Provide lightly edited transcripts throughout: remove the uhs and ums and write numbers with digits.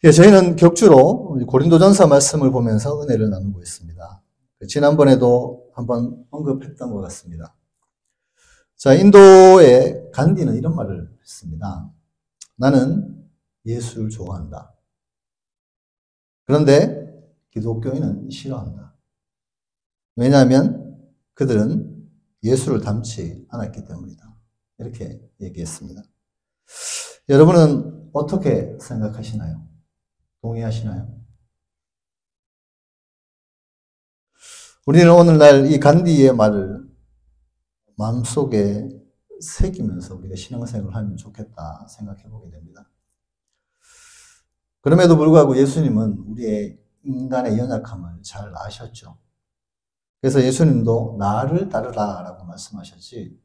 예, 저희는 격주로 고린도전서 말씀을 보면서 은혜를 나누고 있습니다. 지난번에도 한번 언급했던 것 같습니다. 자, 인도의 간디는 이런 말을 했습니다. 나는 예수를 좋아한다. 그런데 기독교인은 싫어한다. 왜냐하면 그들은 예수를 닮지 않았기 때문이다. 이렇게 얘기했습니다. 여러분은 어떻게 생각하시나요? 동의하시나요? 우리는 오늘날 이 간디의 말을 마음속에 새기면서 우리가 신앙생활을 하면 좋겠다 생각해 보게 됩니다. 그럼에도 불구하고 예수님은 우리의 인간의 연약함을 잘 아셨죠. 그래서 예수님도 나를 따르라 라고 말씀하셨지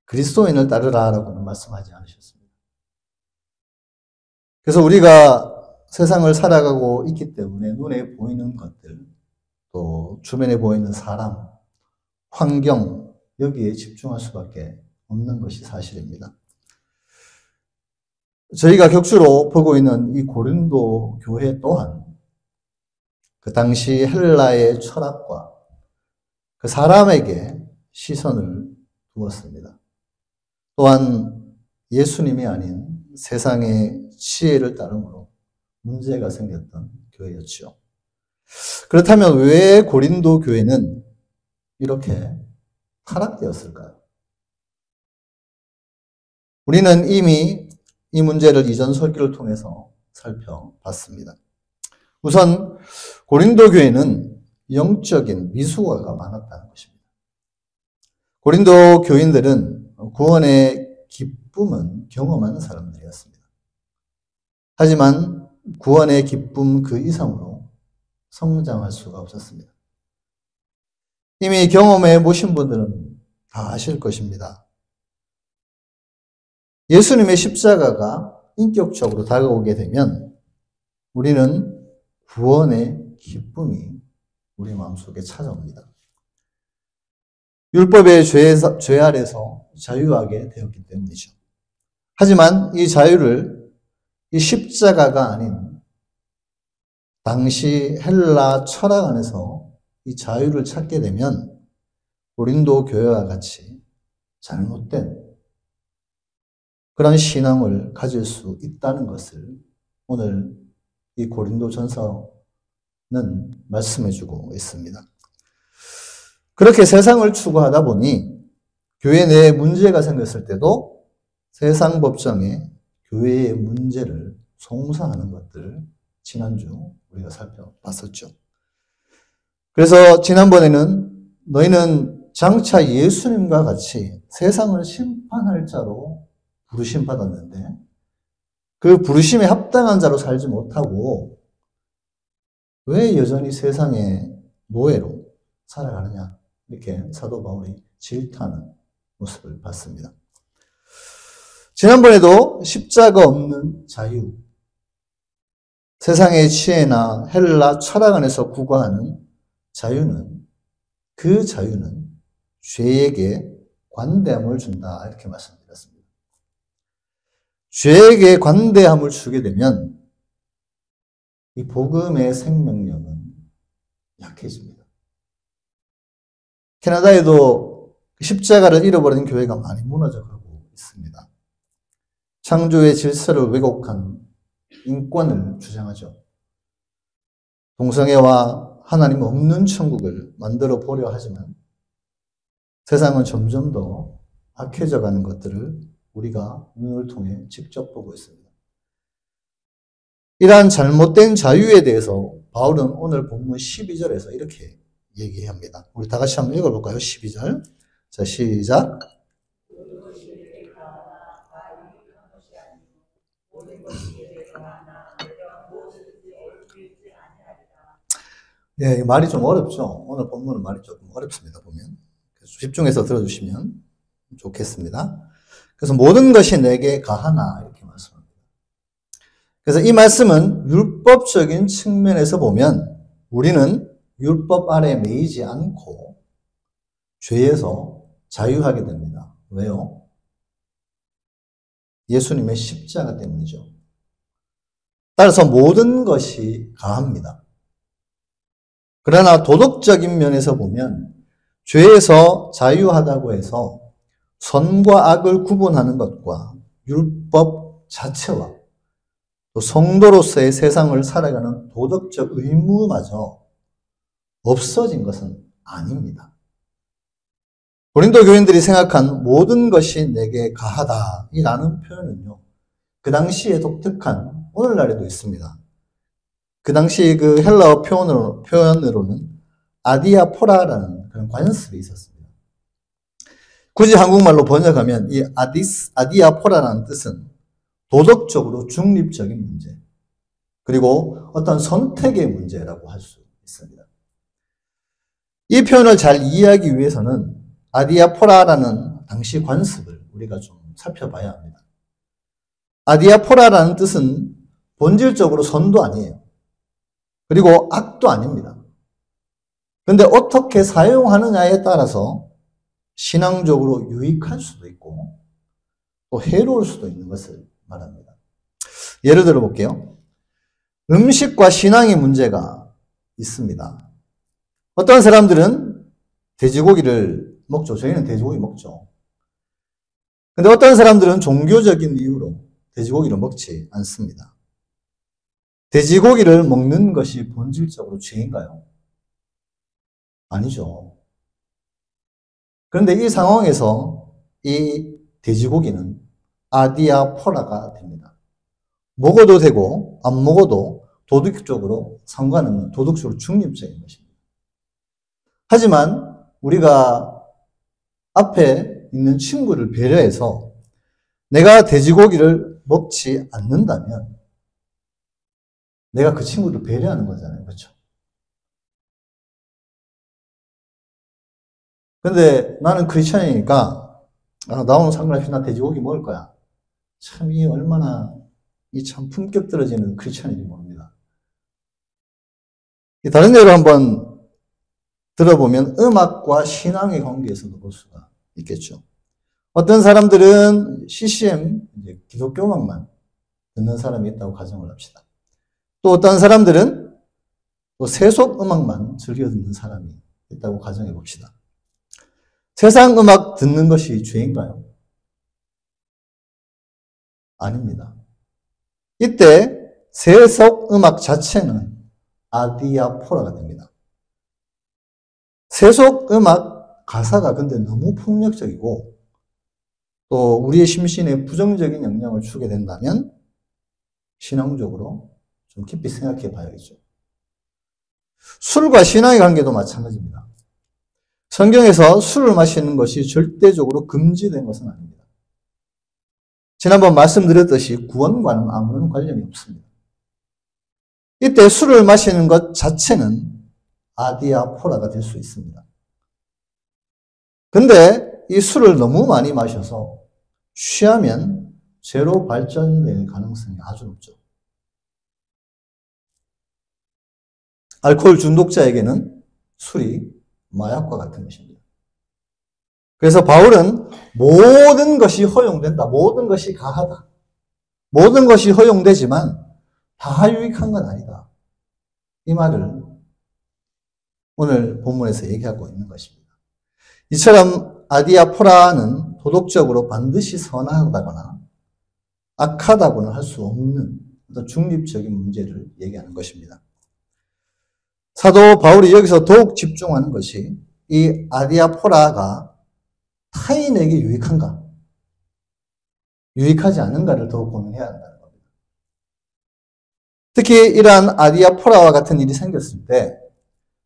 그리스도인을 따르라 라고는 말씀하지 않으셨습니다. 그래서 우리가 세상을 살아가고 있기 때문에 눈에 보이는 것들, 또 주변에 보이는 사람, 환경, 여기에 집중할 수밖에 없는 것이 사실입니다. 저희가 격주로 보고 있는 이 고린도 교회 또한 그 당시 헬라의 철학과 그 사람에게 시선을 두었습니다. 또한 예수님이 아닌 세상의 지혜를 따름으로 문제가 생겼던 교회였죠. 그렇다면 왜 고린도 교회는 이렇게 타락되었을까요? 우리는 이미 이 문제를 이전 설교를 통해서 살펴봤습니다. 우선 고린도 교회는 영적인 미숙아가 많았다는 것입니다. 고린도 교인들은 구원의 기쁨은 경험하는 사람들이었습니다. 하지만 구원의 기쁨 그 이상으로 성장할 수가 없었습니다. 이미 경험해 보신 분들은 다 아실 것입니다. 예수님의 십자가가 인격적으로 다가오게 되면 우리는 구원의 기쁨이 우리 마음속에 찾아옵니다. 율법의 죄 아래서 자유하게 되었기 때문이죠. 하지만 이 자유를 이 십자가가 아닌 당시 헬라 철학 안에서 이 자유를 찾게 되면 고린도 교회와 같이 잘못된 그런 신앙을 가질 수 있다는 것을 오늘 이 고린도 전서는 말씀해주고 있습니다. 그렇게 세상을 추구하다 보니 교회 내에 문제가 생겼을 때도 세상 법정에 교회의 문제를 송사하는 것들을 지난주 우리가 살펴봤었죠. 그래서 지난번에는 너희는 장차 예수님과 같이 세상을 심판할 자로 부르심 받았는데 그 부르심에 합당한 자로 살지 못하고 왜 여전히 세상의 노예로 살아가느냐 이렇게 사도 바울이 질타하는 모습을 봤습니다. 지난번에도 십자가 없는 자유, 세상의 지혜나 헬라 철학 안에서 구가하는 자유는 그 자유는 죄에게 관대함을 준다 이렇게 말씀드렸습니다. 죄에게 관대함을 주게 되면 이 복음의 생명력은 약해집니다. 캐나다에도 십자가를 잃어버린 교회가 많이 무너져가고 있습니다. 창조의 질서를 왜곡한 인권을 주장하죠. 동성애와 하나님 없는 천국을 만들어 보려 하지만 세상은 점점 더 악해져 가는 것들을 우리가 눈을 통해 직접 보고 있습니다. 이러한 잘못된 자유에 대해서 바울은 오늘 본문 12절에서 이렇게 얘기합니다. 우리 다 같이 한번 읽어볼까요? 12절. 자, 시작. 예, 말이 좀 어렵죠? 오늘 본문은 말이 조금 어렵습니다, 보면. 그래서 집중해서 들어주시면 좋겠습니다. 그래서 모든 것이 내게 가하나, 이렇게 말씀합니다. 그래서 이 말씀은 율법적인 측면에서 보면 우리는 율법 아래 매이지 않고 죄에서 자유하게 됩니다. 왜요? 예수님의 십자가 때문이죠. 따라서 모든 것이 가합니다. 그러나 도덕적인 면에서 보면 죄에서 자유하다고 해서 선과 악을 구분하는 것과 율법 자체와 또 성도로서의 세상을 살아가는 도덕적 의무마저 없어진 것은 아닙니다. 고린도 교인들이 생각한 모든 것이 내게 가하다 이라는 표현은요, 그 당시에 독특한 오늘날에도 있습니다. 그 당시 그 헬라어 표현으로는 아디아포라라는 그런 관습이 있었습니다. 굳이 한국말로 번역하면 이 아디아포라라는 뜻은 도덕적으로 중립적인 문제, 그리고 어떤 선택의 문제라고 할 수 있습니다. 이 표현을 잘 이해하기 위해서는 아디아포라라는 당시 관습을 우리가 좀 살펴봐야 합니다. 아디아포라라는 뜻은 본질적으로 선도 아니에요. 그리고 악도 아닙니다. 그런데 어떻게 사용하느냐에 따라서 신앙적으로 유익할 수도 있고 또 해로울 수도 있는 것을 말합니다. 예를 들어 볼게요. 음식과 신앙의 문제가 있습니다. 어떤 사람들은 돼지고기를 먹죠. 저희는 돼지고기 먹죠. 근데 어떤 사람들은 종교적인 이유로 돼지고기를 먹지 않습니다. 돼지고기를 먹는 것이 본질적으로 죄인가요? 아니죠. 그런데 이 상황에서 이 돼지고기는 아디아포라가 됩니다. 먹어도 되고 안 먹어도 도덕적으로 상관없는 도덕적으로 중립적인 것입니다. 하지만 우리가 앞에 있는 친구를 배려해서 내가 돼지고기를 먹지 않는다면 내가 그 친구를 배려하는 거잖아요. 그렇죠? 근데 나는 크리스천이니까 나 오늘 상관없이 나 돼지고기 먹을 거야. 참 이 얼마나 이 참 품격 떨어지는 크리스천인지 모릅니다. 다른 예로 한번 들어보면 음악과 신앙의 관계에서도 볼 수가 있겠죠. 어떤 사람들은 CCM, 기독교 음악만 듣는 사람이 있다고 가정을 합시다. 또 어떤 사람들은 또 세속 음악만 즐겨 듣는 사람이 있다고 가정해 봅시다. 세상 음악 듣는 것이 죄인가요? 아닙니다. 이때 세속 음악 자체는 아디아포라가 됩니다. 세속 음악 가사가 근데 너무 폭력적이고 또 우리의 심신에 부정적인 영향을 주게 된다면 신앙적으로 좀 깊이 생각해 봐야겠죠. 술과 신앙의 관계도 마찬가지입니다. 성경에서 술을 마시는 것이 절대적으로 금지된 것은 아닙니다. 지난번 말씀드렸듯이 구원과는 아무런 관련이 없습니다. 이때 술을 마시는 것 자체는 아디아포라가 될 수 있습니다. 근데 이 술을 너무 많이 마셔서 취하면 죄로 발전될 가능성이 아주 높죠. 알코올 중독자에게는 술이 마약과 같은 것입니다. 그래서 바울은 모든 것이 허용된다. 모든 것이 가하다. 모든 것이 허용되지만 다 유익한 건 아니다. 이 말을 오늘 본문에서 얘기하고 있는 것입니다. 이처럼 아디아포라는 도덕적으로 반드시 선하다거나 악하다고는 할 수 없는 어떤 중립적인 문제를 얘기하는 것입니다. 사도 바울이 여기서 더욱 집중하는 것이 이 아디아포라가 타인에게 유익한가, 유익하지 않은가를 더욱 고민해야 한다는 겁니다. 특히 이러한 아디아포라와 같은 일이 생겼을 때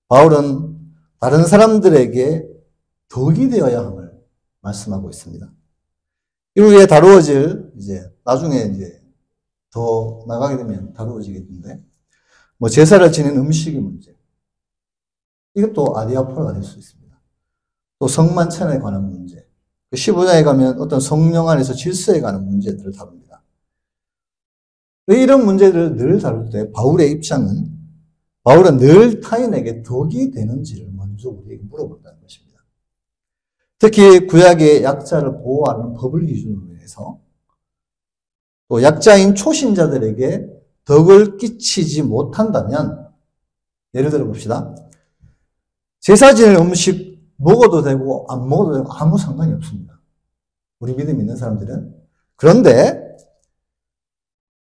바울은 다른 사람들에게 덕이 되어야 함을 말씀하고 있습니다. 이후에 다루어질 나중에 더 나가게 되면 다루어지겠는데 제사를 지낸 음식의 문제, 이것도 아디아포라가 될 수 있습니다. 또 성만찬에 관한 문제, 15장에 가면 어떤 성령 안에서 질서에 관한 문제들을 다룹니다. 이런 문제들을 늘 다룰 때 바울의 입장은 바울은 늘 타인에게 덕이 되는지를 먼저 우리에게 물어본다는 것입니다. 특히 구약의 약자를 보호하는 법을 기준으로 해서 또 약자인 초신자들에게 덕을 끼치지 못한다면, 예를 들어 봅시다. 제사 지낼 음식 먹어도 되고 안 먹어도 되고 아무 상관이 없습니다. 우리 믿음 있는 사람들은. 그런데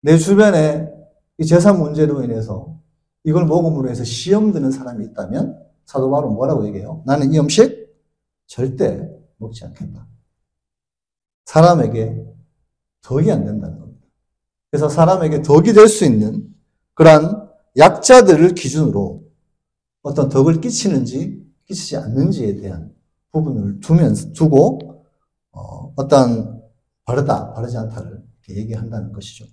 내 주변에 이 제사 문제로 인해서 이걸 먹음으로 해서 시험 드는 사람이 있다면 사도 바울은 뭐라고 얘기해요? 나는 이 음식 절대 먹지 않겠다. 사람에게 덕이 안 된다는 겁니다. 그래서 사람에게 덕이 될 수 있는 그러한 약자들을 기준으로 어떤 덕을 끼치는지 끼치지 않는지에 대한 부분을 두고 어떤 바르다, 바르지 않다를 이렇게 얘기한다는 것이죠.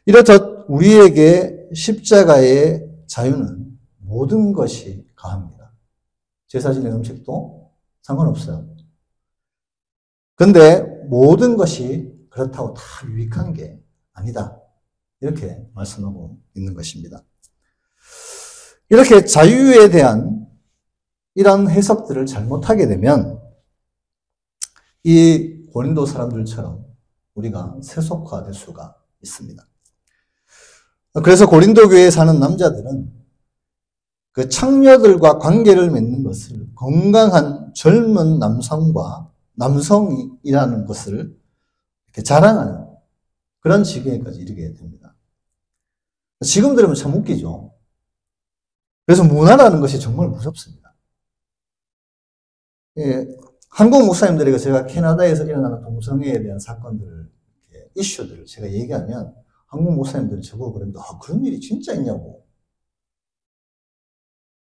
이렇듯 우리에게 십자가의 자유는 모든 것이 가합니다. 제사 지낼 음식도 상관없어요. 근데 모든 것이 그렇다고 다 유익한 게 아니다. 이렇게 말씀하고 있는 것입니다. 이렇게 자유에 대한 이런 해석들을 잘못하게 되면 이 고린도 사람들처럼 우리가 세속화될 수가 있습니다. 그래서 고린도 교회에 사는 남자들은 그 창녀들과 관계를 맺는 것을 건강한 젊은 남성이라는 것을 이렇게 자랑하는 그런 지경에까지 이르게 됩니다. 지금 들으면 참 웃기죠. 그래서 문화라는 것이 정말 무섭습니다. 예, 한국 목사님들에게 제가 캐나다에서 일어나는 동성애에 대한 사건들을, 이슈들을 제가 얘기하면 한국 목사님들이 저보고 그럽니다. 그런 일이 진짜 있냐고.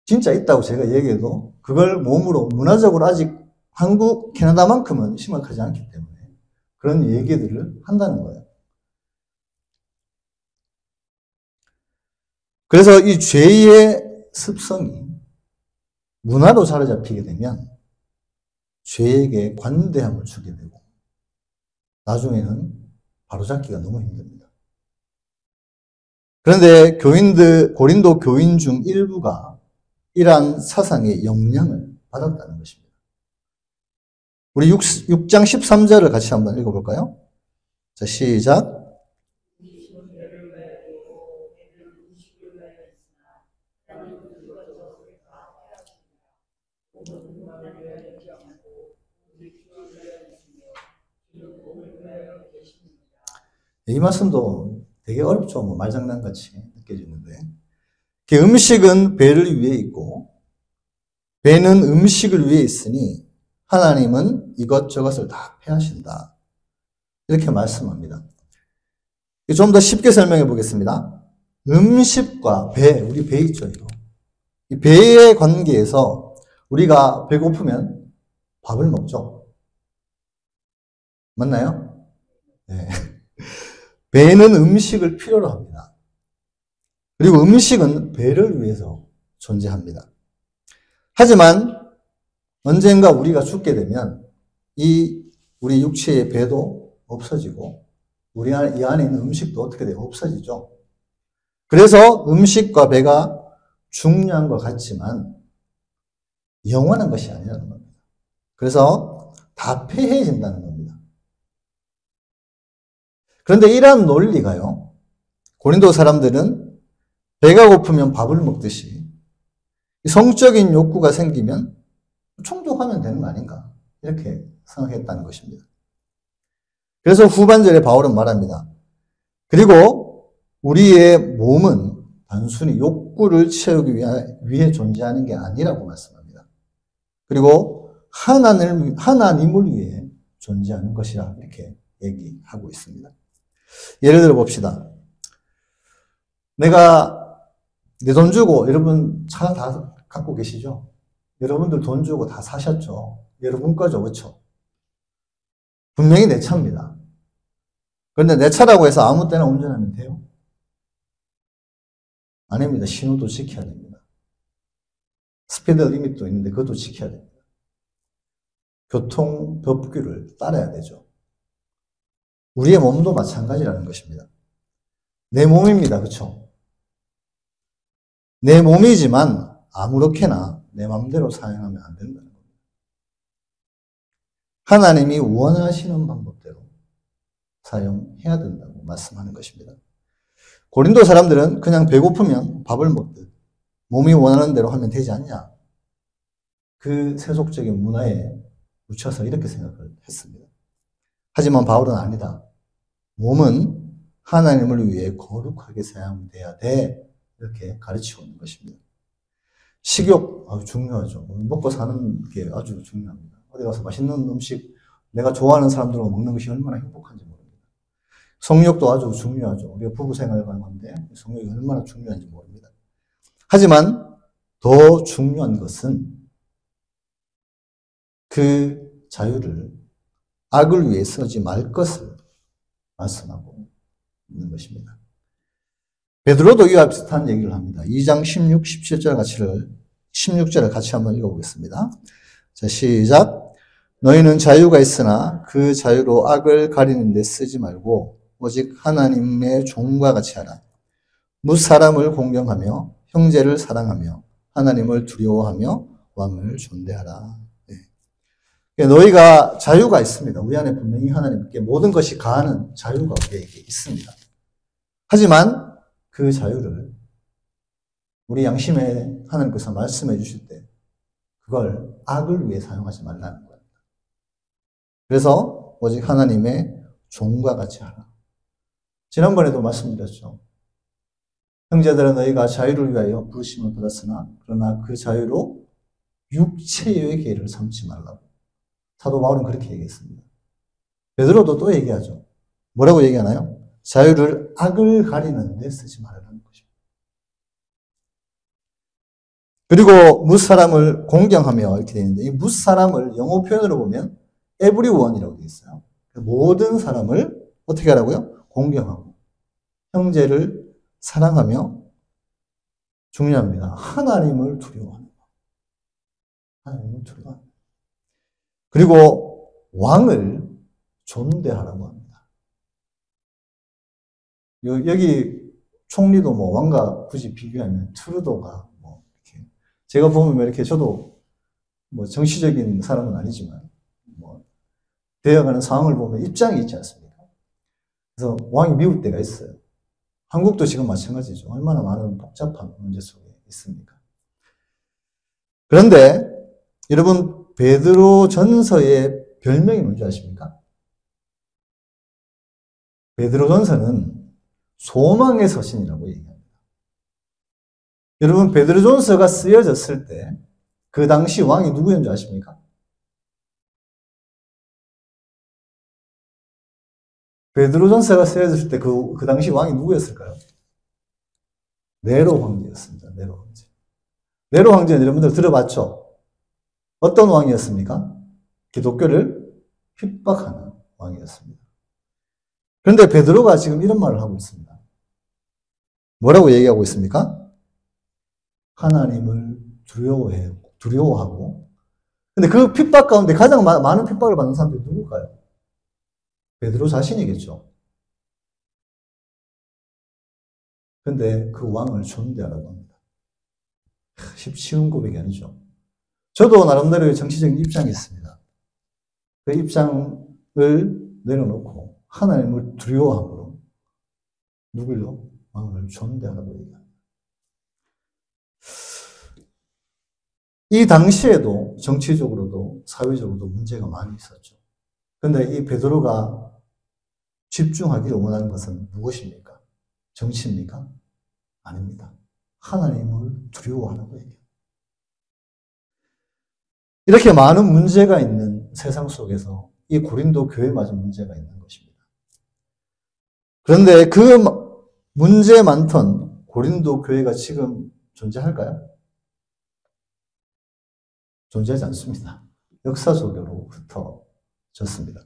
진짜 있다고 제가 얘기해도 그걸 몸으로 문화적으로 아직 한국, 캐나다만큼은 심각하지 않기 때문에 그런 얘기들을 한다는 거예요. 그래서 이 죄의 습성이 문화로 사로잡히게 되면 죄에게 관대함을 주게 되고 나중에는 바로잡기가 너무 힘듭니다. 그런데 고린도 교인 중 일부가 이러한 사상의 영향을 받았다는 것입니다. 우리 6장 13절을 같이 한번 읽어볼까요? 자, 시작. 이 말씀도 되게 어렵죠. 뭐 말장난같이 느껴지는데. 음식은 배를 위해 있고 배는 음식을 위해 있으니 하나님은 이것저것을 다 패하신다. 이렇게 말씀합니다. 좀 더 쉽게 설명해 보겠습니다. 음식과 배, 우리 배 있죠, 이거. 이 배의 관계에서 우리가 배고프면 밥을 먹죠. 맞나요? 네. 배는 음식을 필요로 합니다. 그리고 음식은 배를 위해서 존재합니다. 하지만 언젠가 우리가 죽게 되면 우리 육체의 배도 없어지고 이 안에 있는 음식도 어떻게 돼요? 없어지죠. 그래서 음식과 배가 중요한 것 같지만 영원한 것이 아니라는 겁니다. 그래서 다 폐해진다는 겁니다. 그런데 이러한 논리가요, 고린도 사람들은 배가 고프면 밥을 먹듯이 성적인 욕구가 생기면 충족하면 되는 거 아닌가, 이렇게 생각했다는 것입니다. 그래서 후반절에 바울은 말합니다. 그리고 우리의 몸은 단순히 욕구를 채우기 위해 존재하는 게 아니라고 말씀합니다. 그리고 하나님을 위해 존재하는 것이라 이렇게 얘기하고 있습니다. 예를 들어 봅시다. 내가 내 돈 주고, 여러분 차 다 갖고 계시죠? 여러분들 돈 주고 다 사셨죠? 여러분 거죠, 그렇죠? 분명히 내 차입니다. 그런데 내 차라고 해서 아무 때나 운전하면 돼요? 아닙니다. 신호도 지켜야 됩니다. 스피드 리밋도 있는데 그것도 지켜야 됩니다. 교통 법규를 따라야 되죠. 우리의 몸도 마찬가지라는 것입니다. 내 몸입니다. 그렇죠? 내 몸이지만 아무렇게나 내 마음대로 사용하면 안 된다는 겁니다. 하나님이 원하시는 방법대로 사용해야 된다고 말씀하는 것입니다. 고린도 사람들은 그냥 배고프면 밥을 먹듯 몸이 원하는 대로 하면 되지 않냐. 그 세속적인 문화에 묻혀서 이렇게 생각을 했습니다. 하지만 바울은 아니다. 몸은 하나님을 위해 거룩하게 사용돼야 돼. 이렇게 가르치고 있는 것입니다. 식욕 아주 중요하죠. 먹고 사는 게 아주 중요합니다. 어디 가서 맛있는 음식 내가 좋아하는 사람들과 먹는 것이 얼마나 행복한지 모릅니다. 성욕도 아주 중요하죠. 우리가 부부 생활을 하는 건데 성욕이 얼마나 중요한지 모릅니다. 하지만 더 중요한 것은 그 자유를 악을 위해 쓰지 말 것을 말씀하고 있는 것입니다. 베드로도 이와 비슷한 얘기를 합니다. 2장 16, 16절을 같이 한번 읽어보겠습니다. 자, 시작. 너희는 자유가 있으나 그 자유로 악을 가리는 데 쓰지 말고 오직 하나님의 종과 같이 하라. 무사람을 공경하며 형제를 사랑하며 하나님을 두려워하며 왕을 존대하라. 네. 너희가 자유가 있습니다. 우리 안에 분명히 하나님께 모든 것이 가하는 자유가 우리에게 있습니다. 하지만 그 자유를 우리 양심에 하나님께서 말씀해 주실 때 그걸 악을 위해 사용하지 말라는 거예요. 그래서 오직 하나님의 종과 같이 하라. 지난번에도 말씀드렸죠. 형제들아 너희가 자유를 위하여 부르심을 받았으나 그러나 그 자유로 육체의 계를 삼지 말라고. 사도 바울은 그렇게 얘기했습니다. 베드로도 또 얘기하죠. 뭐라고 얘기하나요? 자유를 악을 가리는 데 쓰지 말라는 것입니다. 그리고 무사람을 공경하며 이렇게 되어 있는데 이 무사람을 영어 표현으로 보면 everyone이라고 되어 있어요. 모든 사람을 어떻게 하라고요? 공경하고 형제를 사랑하며 중요합니다. 하나님을 두려워하는 것. 하나님을 두려워하는 것. 그리고 왕을 존대하라고 합니다. 여기 총리도 뭐 왕과 굳이 비교하면 트루도가 뭐 이렇게 제가 보면 이렇게 저도 뭐 정치적인 사람은 아니지만 뭐 되어가는 상황을 보면 입장이 있지 않습니까? 그래서 왕이 미울 때가 있어요. 한국도 지금 마찬가지죠. 얼마나 많은 복잡한 문제 속에 있습니까? 그런데 여러분 베드로 전서의 별명이 뭔지 아십니까? 베드로 전서는 소망의 서신이라고 얘기합니다. 여러분 베드로 전서가 쓰여졌을 때 그 당시 왕이 누구였는지 아십니까? 베드로 전서가 쓰여졌을 때 그 당시 왕이 누구였을까요? 네로 황제였습니다. 네로 황제. 네로 황제는 여러분들 들어봤죠? 어떤 왕이었습니까? 기독교를 핍박하는 왕이었습니다. 그런데 베드로가 지금 이런 말을 하고 있습니다. 뭐라고 얘기하고 있습니까? 하나님을 두려워하고. 근데 그 핍박 가운데 가장 많은 핍박을 받는 사람들이 누굴까요? 베드로 자신이겠죠. 근데 그 왕을 존대하라고 합니다. 쉬운 고백이 아니죠. 저도 나름대로의 정치적인 입장이 있습니다. 그 입장을 내려놓고 하나님을 두려워함으로 누굴요? 왕을 존대하라고 얘기합니다. 이 당시에도 정치적으로도 사회적으로도 문제가 많이 있었죠. 그런데 이 베드로가 집중하기를 원하는 것은 무엇입니까? 정치입니까? 아닙니다. 하나님을 두려워하라고 얘기합니다. 이렇게 많은 문제가 있는 세상 속에서 이 고린도 교회마저 문제가 있는 것입니다. 그런데 그 문제 많던 고린도 교회가 지금 존재할까요? 존재하지 않습니다. 역사적으로 흩어졌습니다.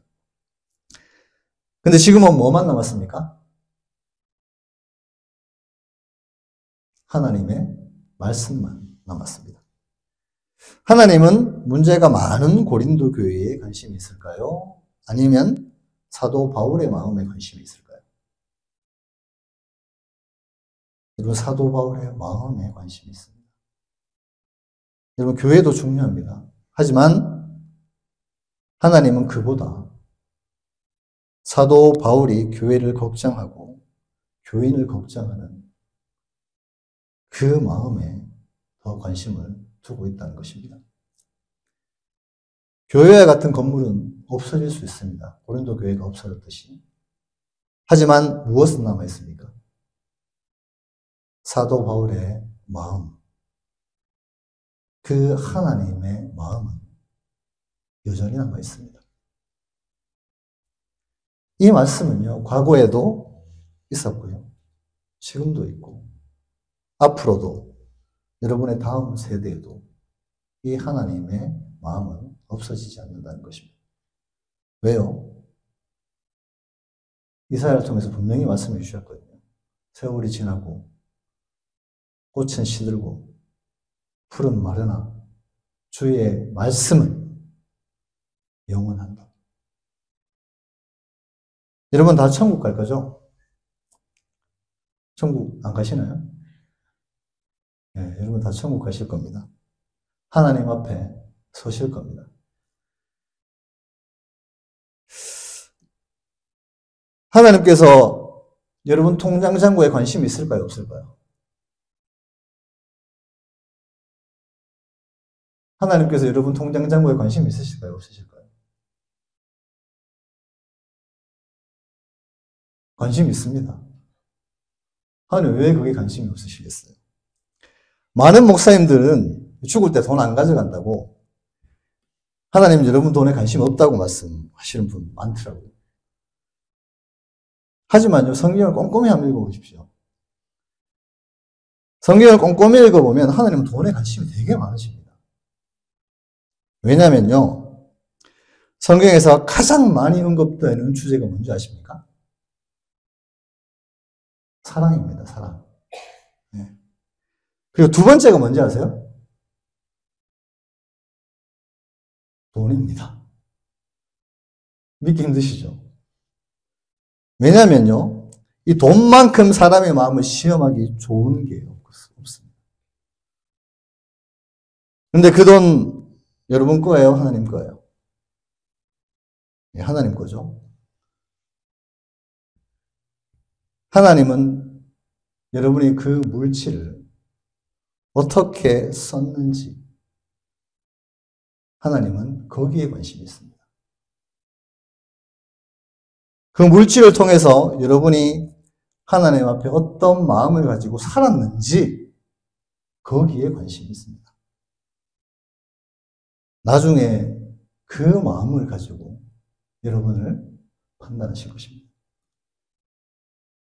근데 지금은 뭐만 남았습니까? 하나님의 말씀만 남았습니다. 하나님은 문제가 많은 고린도 교회에 관심이 있을까요? 아니면 사도 바울의 마음에 관심이 있을까요? 여러분, 사도 바울의 마음에 관심이 있습니다. 여러분, 교회도 중요합니다. 하지만 하나님은 그보다 사도 바울이 교회를 걱정하고 교인을 걱정하는 그 마음에 더 관심을 두고 있다는 것입니다. 교회와 같은 건물은 없어질 수 있습니다. 고린도 교회가 없어졌듯이. 하지만 무엇은 남아있습니까? 사도 바울의 마음, 그 하나님의 마음은 여전히 남아있습니다. 이 말씀은요, 과거에도 있었고요, 지금도 있고, 앞으로도 여러분의 다음 세대에도 이 하나님의 마음은 없어지지 않는다는 것입니다. 왜요? 이사야를 통해서 분명히 말씀해 주셨거든요. 세월이 지나고 꽃은 시들고 풀은 마르나 주의 말씀은 영원한다. 여러분 다 천국 갈 거죠? 천국 안 가시나요? 네, 여러분 다 천국 가실 겁니다. 하나님 앞에 서실 겁니다. 하나님께서 여러분 통장 잔고에 관심이 있을까요? 없을까요? 하나님께서 여러분 통장 잔고에 관심이 있으실까요? 없으실까요? 관심이 있습니다. 하나님 왜 그게 관심이 없으시겠어요? 많은 목사님들은 죽을 때 돈 안 가져간다고 하나님 여러분 돈에 관심 없다고 말씀하시는 분 많더라고요. 하지만요, 성경을 꼼꼼히 한번 읽어보십시오. 성경을 꼼꼼히 읽어보면 하나님은 돈에 관심이 되게 많으십니다. 왜냐면요, 성경에서 가장 많이 언급되는 주제가 뭔지 아십니까? 사랑입니다, 사랑. 네. 그리고 두 번째가 뭔지 아세요? 돈입니다. 믿기 힘드시죠? 왜냐면요, 이 돈만큼 사람의 마음을 시험하기 좋은 게 없습니다. 근데 그 돈 여러분 거예요? 하나님 거예요? 네, 하나님 거죠. 하나님은 여러분이 그 물질을 어떻게 썼는지 하나님은 거기에 관심이 있습니다. 그 물질을 통해서 여러분이 하나님 앞에 어떤 마음을 가지고 살았는지 거기에 관심이 있습니다. 나중에 그 마음을 가지고 여러분을 판단하실 것입니다.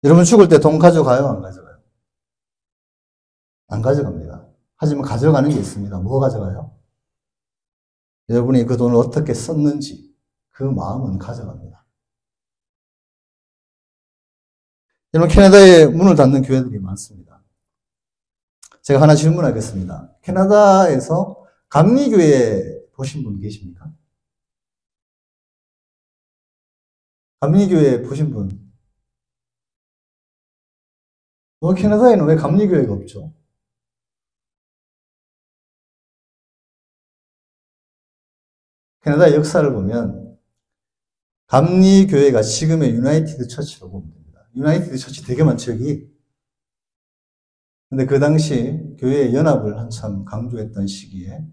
여러분 죽을 때 돈 가져가요? 안 가져가요? 안 가져갑니다. 하지만 가져가는 게 있습니다. 뭐 가져가요? 여러분이 그 돈을 어떻게 썼는지 그 마음은 가져갑니다. 여러분 캐나다에 문을 닫는 교회들이 많습니다. 제가 하나 질문하겠습니다. 캐나다에서 감리교회 보신 분 계십니까? 감리교회 보신 분? 캐나다에는 왜 감리교회가 없죠? 캐나다의 역사를 보면 감리교회가 지금의 유나이티드 처치로 보면 됩니다. 유나이티드 처치 되게 많죠, 여기. 근데 그 당시 교회의 연합을 한참 강조했던 시기에